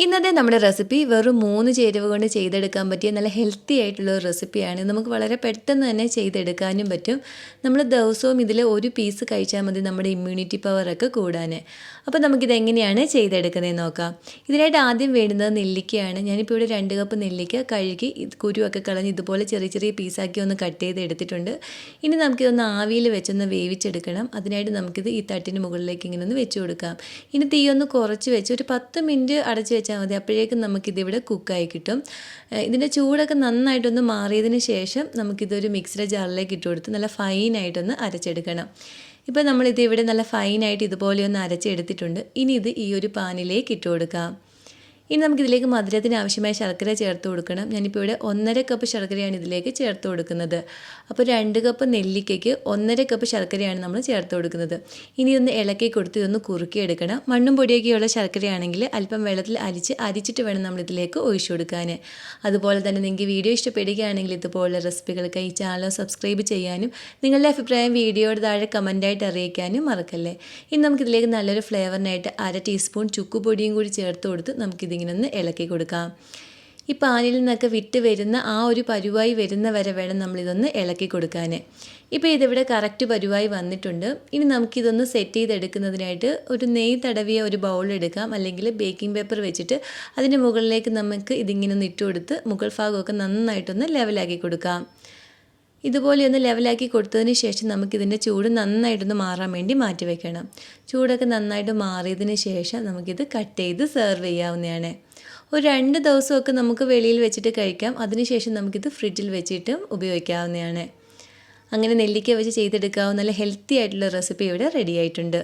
ഇന്നത്തെ നമ്മുടെ റെസിപ്പി വെറും 3 ചേരുവ കൊണ്ട് ചെയ്തെടുക്കാൻ പറ്റിയ നല്ല ഹെൽത്തി ആയിട്ടുള്ള ഒരു റെസിപ്പിയാണ്. നമുക്ക് വളരെ പെട്ടെന്ന് തന്നെ ചെയ്തെടുക്കാനും പറ്റും. നമ്മൾ ദിവസവും ഇതിൽ ഒരു പീസ് കഴിച്ചാൽ മതി നമ്മുടെ ഇമ്മ്യൂണിറ്റി പവറൊക്കെ കൂടാൻ. അപ്പോൾ നമുക്കിതെങ്ങനെയാണ് ചെയ്തെടുക്കുന്നതെന്ന് നോക്കാം. ഇതിനായിട്ട് ആദ്യം വേണ്ടുന്നത് നെല്ലിക്കയാണ്. ഞാനിപ്പോൾ ഇവിടെ 2 കപ്പ് നെല്ലിക്ക കഴുകി കുരുവൊക്കെ കളഞ്ഞ് ഇതുപോലെ ചെറിയ ചെറിയ പീസാക്കി ഒന്ന് കട്ട് ചെയ്ത് എടുത്തിട്ടുണ്ട്. ഇനി നമുക്കിതൊന്ന് ആവിയിൽ വെച്ചൊന്ന് വേവിച്ചെടുക്കണം. അതിനായിട്ട് നമുക്കിത് ഈ തട്ടിന് മുകളിലേക്ക് ഇങ്ങനെ ഒന്ന് വെച്ച് കൊടുക്കാം. ഇനി തീ ഒന്ന് കുറച്ച് വെച്ച് ഒരു 10 മിനിറ്റ് അടച്ച് വെച്ചാൽ മതി. അപ്പോഴേക്കും നമുക്കിതിവിടെ കുക്കായി കിട്ടും. ഇതിൻ്റെ ചൂടൊക്കെ നന്നായിട്ടൊന്ന് മാറിയതിന് ശേഷം നമുക്കിതൊരു മിക്സിയുടെ ജാറിലേക്ക് ഇട്ട് കൊടുത്ത് നല്ല ഫൈനായിട്ടൊന്ന് അരച്ചെടുക്കണം. ഇപ്പോൾ നമ്മളിത് ഇവിടെ നല്ല ഫൈനായിട്ട് ഇതുപോലെ ഒന്ന് അരച്ചെടുത്തിട്ടുണ്ട്. ഇനി ഇത് ഈ ഒരു പാനിലേക്ക് ഇട്ട് കൊടുക്കാം. ഇനി നമുക്കിതിലേക്ക് മധുരത്തിന് ആവശ്യമായ ശർക്കര ചേർത്ത് കൊടുക്കണം. ഞാനിപ്പോൾ ഇവിടെ 1.5 കപ്പ് ശർക്കരയാണ് ഇതിലേക്ക് ചേർത്ത് കൊടുക്കുന്നത്. അപ്പോൾ 2 കപ്പ് നെല്ലിക്കയ്ക്ക് 1.5 കപ്പ് ശർക്കരയാണ് നമ്മൾ ചേർത്ത് കൊടുക്കുന്നത്. ഇനി ഒന്ന് ഇളക്കി കൊടുത്ത് ഇതൊന്ന് കുറുക്കിയെടുക്കണം. മണ്ണും പൊടിയൊക്കെയുള്ള ശർക്കരയാണെങ്കിൽ അല്പം വെള്ളത്തിൽ അരിച്ചിട്ട് വേണം നമ്മളിതിലേക്ക് ഒഴിച്ചു കൊടുക്കാൻ. അതുപോലെ തന്നെ നിങ്ങൾക്ക് വീഡിയോ ഇഷ്ടപ്പെടുകയാണെങ്കിൽ ഇതുപോലുള്ള റെസിപ്പികൾക്ക് ഈ ചാനൽ സബ്സ്ക്രൈബ് ചെയ്യാനും നിങ്ങളുടെ അഭിപ്രായം വീഡിയോയുടെ താഴെ കമൻറ്റായിട്ട് അറിയിക്കാനും മറക്കല്ലേ. ഇനി നമുക്കിതിലേക്ക് നല്ലൊരു ഫ്ലേവറിനായിട്ട് 1/2 ടീസ്പൂൺ ചുക്കുപൊടിയും കൂടി ചേർത്ത് കൊടുത്ത് നമുക്കിതിങ്ങനെ ഒന്ന് ഇളക്കി കൊടുക്കാം. ഈ പാനിൽ നിന്നൊക്കെ വിട്ട് വരുന്ന ആ ഒരു പരുവായി വരുന്ന വരെ വേണം നമ്മളിതൊന്ന് ഇളക്കി കൊടുക്കാൻ. ഇപ്പോൾ ഇതിവിടെ കറക്റ്റ് പരുവായി വന്നിട്ടുണ്ട്. ഇനി നമുക്കിതൊന്ന് സെറ്റ് ചെയ്തെടുക്കുന്നതിനായിട്ട് ഒരു നെയ്യ് തടവിയ ഒരു ബൗൾ എടുക്കാം. അല്ലെങ്കിൽ ബേക്കിംഗ് പേപ്പർ വെച്ചിട്ട് അതിൻ്റെ മുകളിലേക്ക് നമുക്ക് ഇതിങ്ങനെ ഒന്ന് ഇട്ട് കൊടുത്ത് മുകൾ ഭാഗമൊക്കെ നന്നായിട്ടൊന്ന് ലെവലാക്കി കൊടുക്കാം. ഇതുപോലെ ഒന്ന് ലെവലാക്കി കൊടുത്തതിന് ശേഷം നമുക്കിതിൻ്റെ ചൂട് നന്നായിട്ടൊന്ന് മാറാൻ വേണ്ടി മാറ്റി വയ്ക്കണം. ചൂടൊക്കെ നന്നായിട്ട് മാറിയതിന് ശേഷം നമുക്കിത് കട്ട് ചെയ്ത് സെർവ് ചെയ്യാവുന്നതാണ്. ഒരു 2 ദിവസമൊക്കെ നമുക്ക് വെളിയിൽ വെച്ചിട്ട് കഴിക്കാം. അതിനുശേഷം നമുക്കിത് ഫ്രിഡ്ജിൽ വെച്ചിട്ടും ഉപയോഗിക്കാവുന്നതാണ്. അങ്ങനെ നെല്ലിക്ക വെച്ച് ചെയ്തെടുക്കാവുന്ന നല്ല ഹെൽത്തി ആയിട്ടുള്ള റെസിപ്പി ഇവിടെ റെഡി ആയിട്ടുണ്ട്.